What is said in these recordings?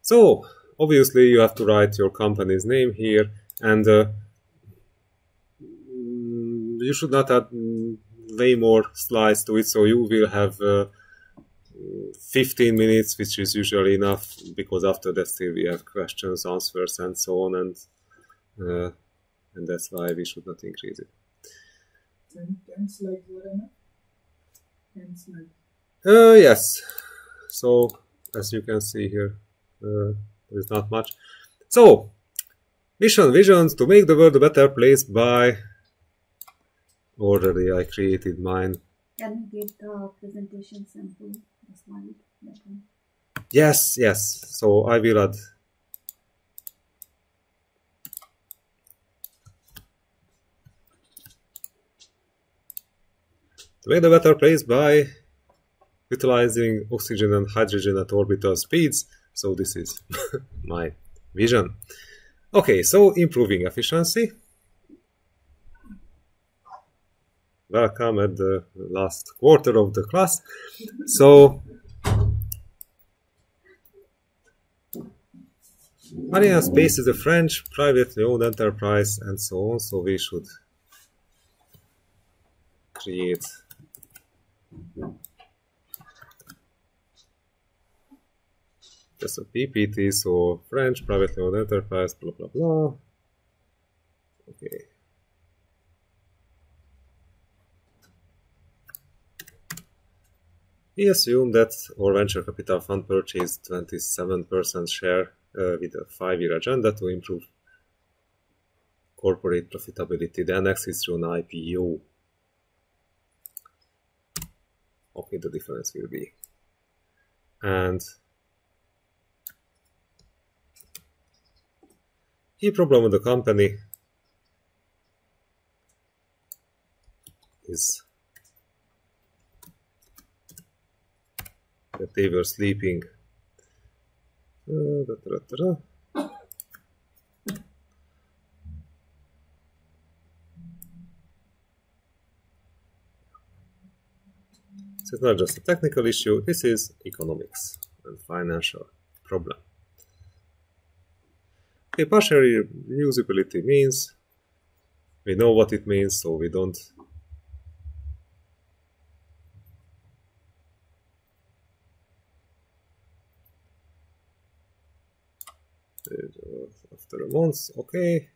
So obviously you have to write your company's name here, and you should not add way more slides to it, so you will have 15 minutes, which is usually enough, because after that still we have questions, answers, and so on, and that's why we should not increase it. 10 slides were enough? 10 slides. Yes. So as you can see here, there is not much. So visions to make the world a better place by. Already I created mine. Can we get the presentation sample, the slide? Yes. So I will add. To make the better place by utilizing oxygen and hydrogen at orbital speeds. So this is my vision. Okay, so improving efficiency. Welcome at the last quarter of the class. So Arianespace is a French privately owned enterprise and so on, so we should create just a PPT, so French privately owned enterprise, blah blah blah. Okay. We assume that our venture capital fund purchased 27% share with a 5-year agenda to improve corporate profitability. The next is through an IPO. Okay, the difference will be. And key problem of the company is that they were sleeping. So it's not just a technical issue, this is economics and financial problem. Okay, partial reusability means we know what it means, so we don't after a month. Okay.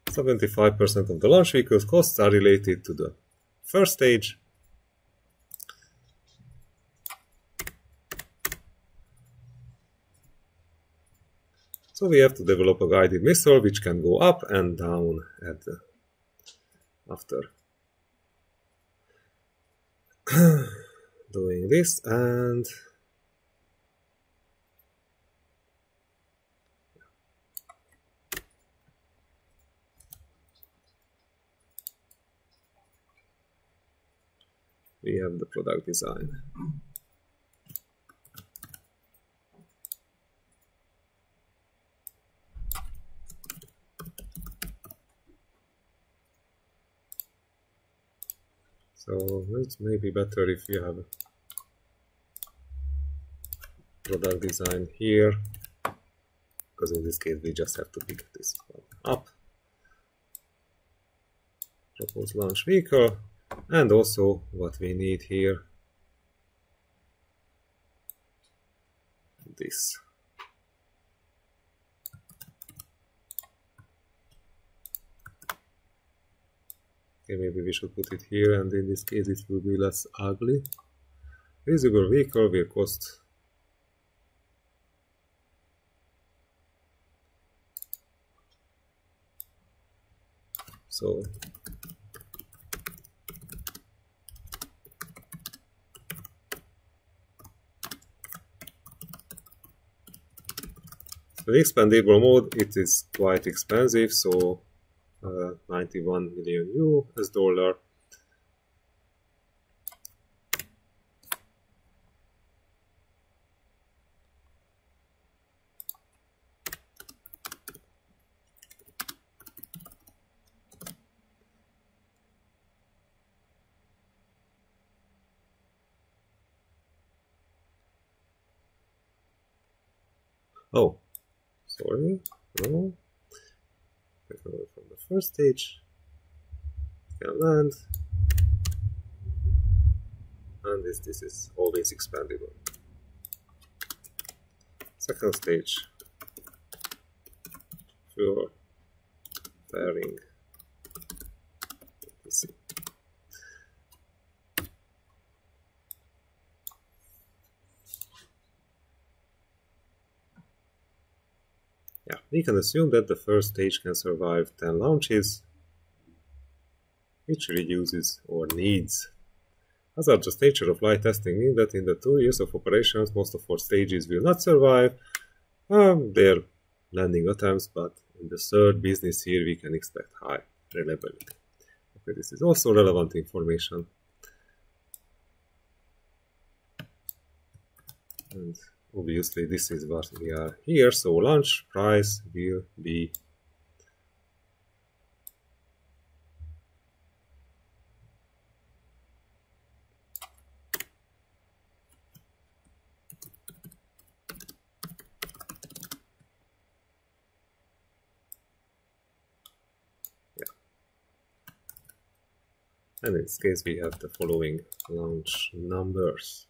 %75% of the launch vehicle's costs are related to the first stage. So we have to develop a guided missile which can go up and down at the after doing this, and we have the product design. So it's maybe better if you have a product design here, because in this case we just have to pick this one up. Propose launch vehicle, and also what we need here, this. Okay, maybe we should put it here, and in this case it will be less ugly. Visible vehicle will cost so the expandable mode, it is quite expensive, so 91 million US dollar. Oh, sorry, no. From the first stage, can land, and this is always expandable. Second stage, pure pairing. Let's see. Yeah, we can assume that the first stage can survive 10 launches, which reduces our needs. As are just nature of flight testing mean that in the 2 years of operations, most of our stages will not survive their landing attempts, but in the third business year we can expect high reliability. Okay, this is also relevant information. And obviously this is what we are here, so launch price will be and in this case we have the following launch numbers.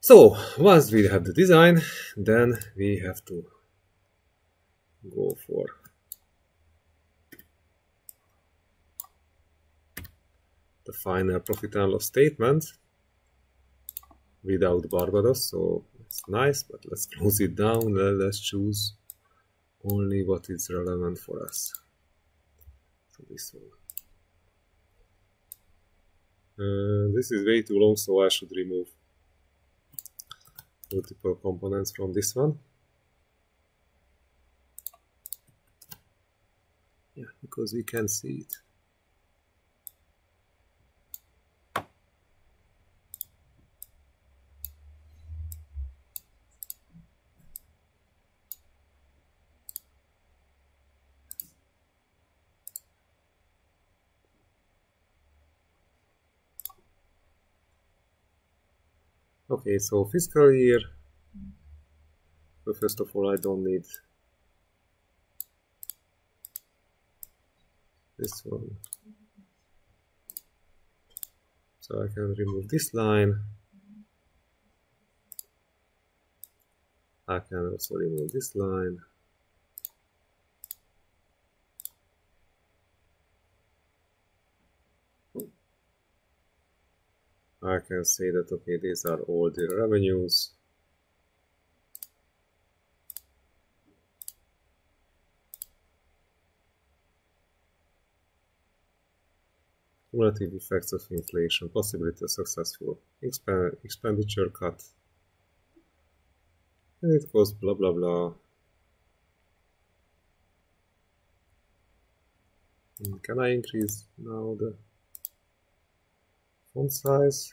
So once we have the design, then we have to go for the final profit and loss statement without Barbados, so it's nice, but let's close it down. Let's choose only what is relevant for us. So this one. This is way too long, so I should remove multiple components from this one. Yeah, because we can see it. Okay, so fiscal year. So first of all, I don't need this one. So I can remove this line. I can also remove this line. I can say that, okay, these are all the revenues. Cumulative effects of inflation, possibility of successful expenditure cut. And it goes blah blah blah. And can I increase now the font size?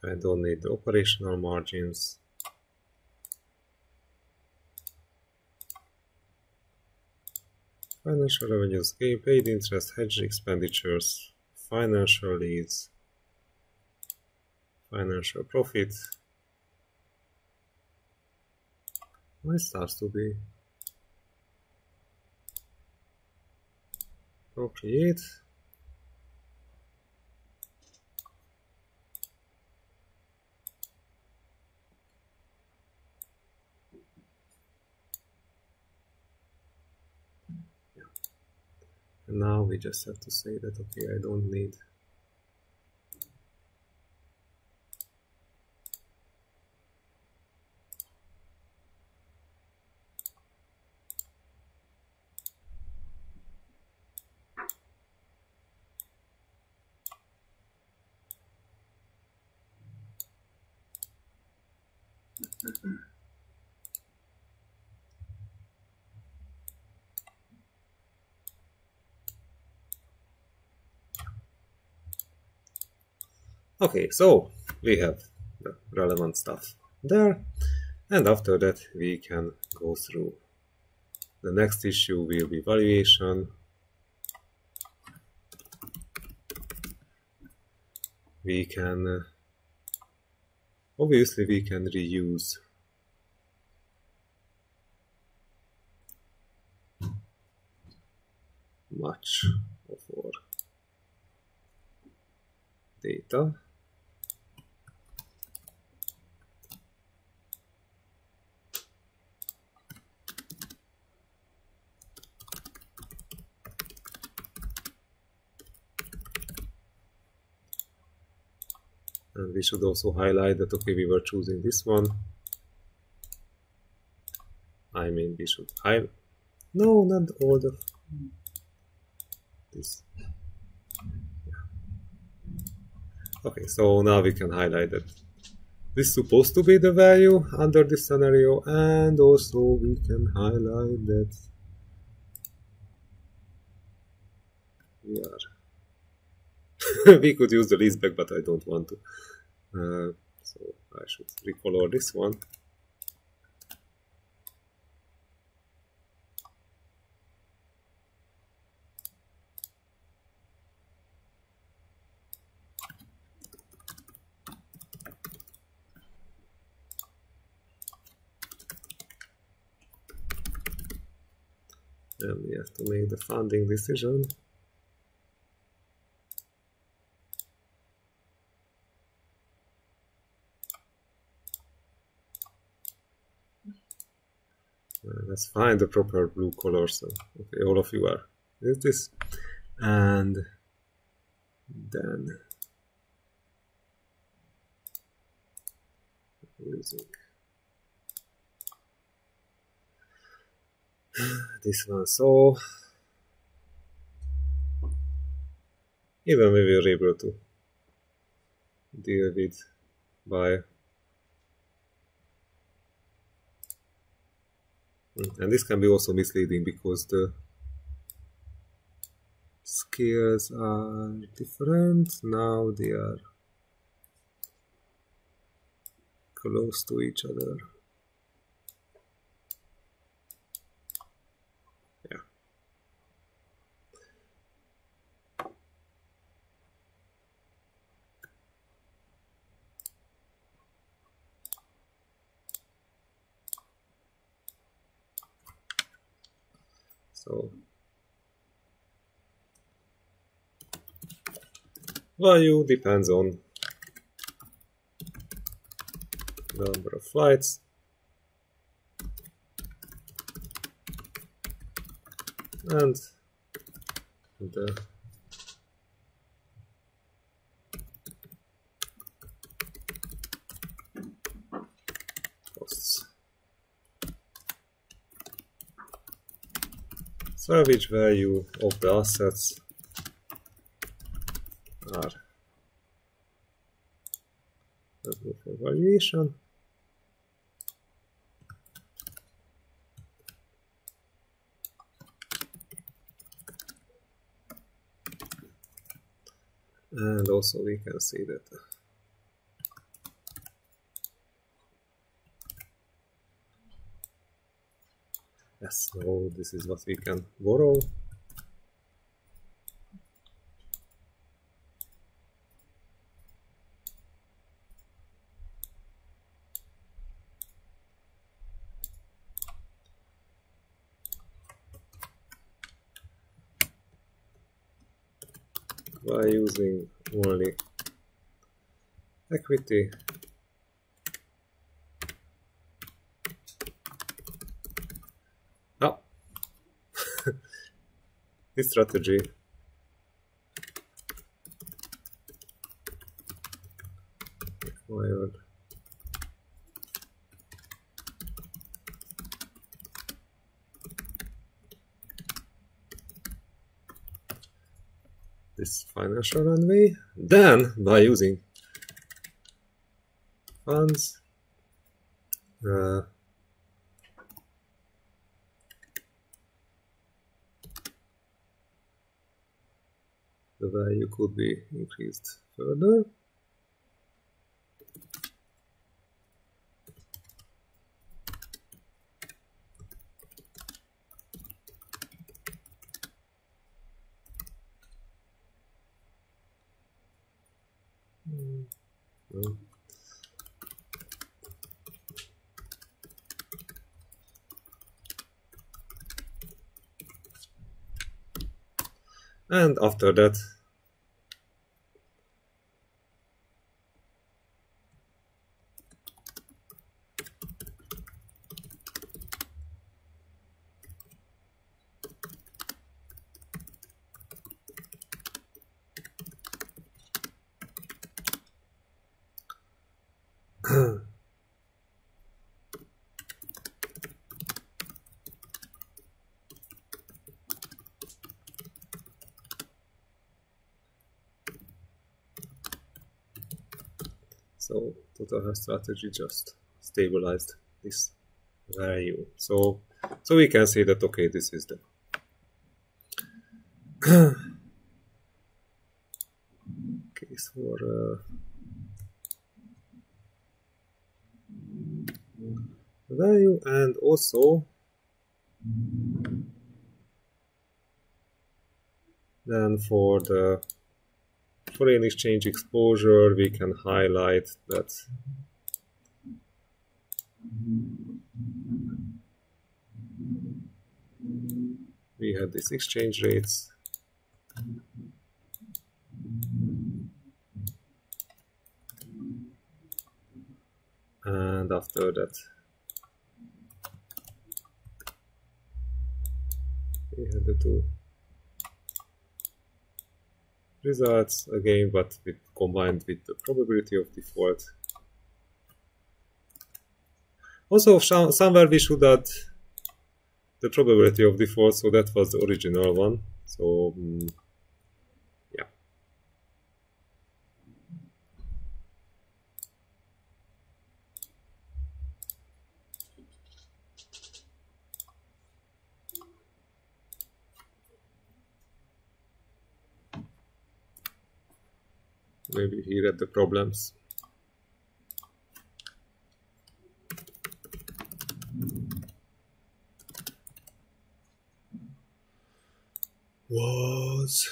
I don't need the operational margins. Financial revenues, gain, paid interest, hedge expenditures, financial leads, financial profit. It starts to be appropriate. And now we just have to say that, okay, I don't need Okay, so we have the relevant stuff there, and after that we can go through. The next issue will be valuation. We can obviously we can reuse much of our data. And we should also highlight that, okay, we were choosing this one. I mean, we should highlight. No, not all the. This. Yeah. Okay, so now we can highlight that this is supposed to be the value under this scenario, and also we can highlight that we are. We could use the least back, but I don't want to. So I should recolor this one. And we have to make the funding decision. Let's find the proper blue color. So, okay, all of you are. Is this? And then using this one. So even we were able to deal with by. And this can be also misleading because the scales are different. Now they are close to each other. Yeah. So value depends on number of flights and the costs. Salvage value of the assets are let's go for valuation. And also we can see that yes, so this is what we can borrow. By using only equity. Oh, this strategy required this financial runway. Then by using funds the value could be increased further. No. And after that, so total hash strategy just stabilized this value. So we can say that, okay, this is the case for value, and also then for the foreign exchange exposure, we can highlight that we had these exchange rates, and after that we had the two results again, but combined with the probability of default. Also, somewhere we should add the probability of default, so that was the original one. So yeah. Maybe here at the problems. Was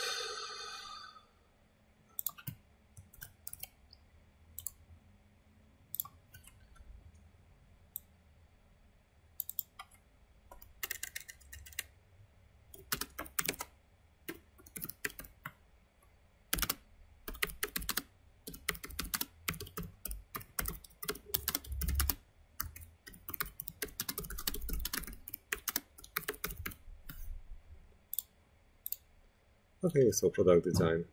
okay, so product design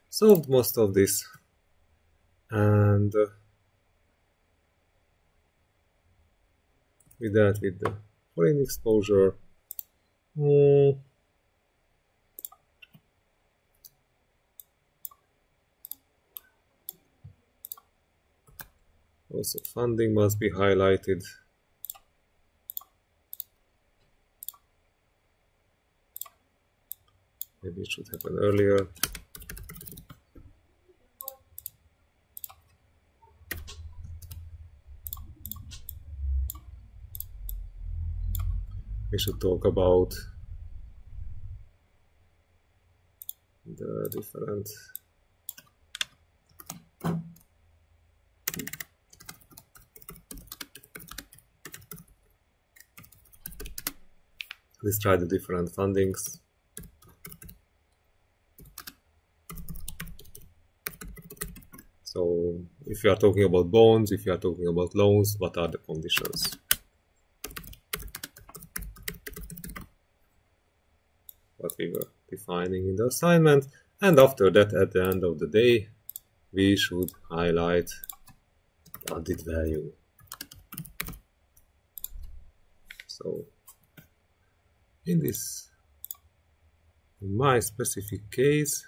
solved most of this, and we dealt with the foreign exposure. Also, funding must be highlighted. Maybe it should happen earlier. We should talk about the different let's try the different fundings. So if you are talking about bonds, if you are talking about loans, what are the conditions? What we were defining in the assignment, and after that, at the end of the day, we should highlight the added value. So in my specific case,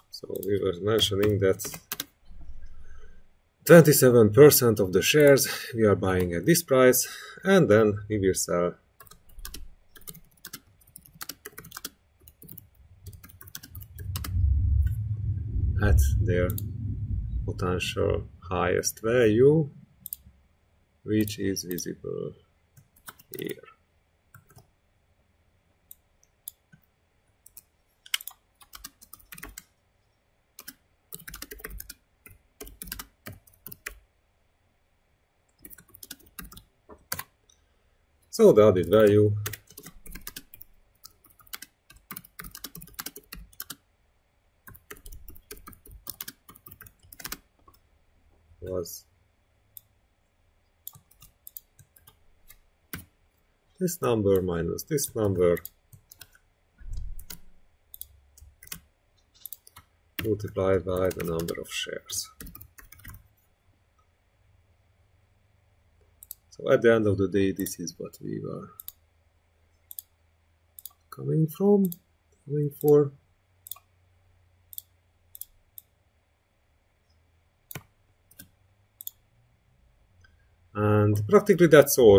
so we were mentioning that 27% of the shares we are buying at this price, and then we will sell at their potential highest value, which is visible here. So the added value was this number minus this number multiplied by the number of shares. So at the end of the day, this is what we were coming for. And practically that's all.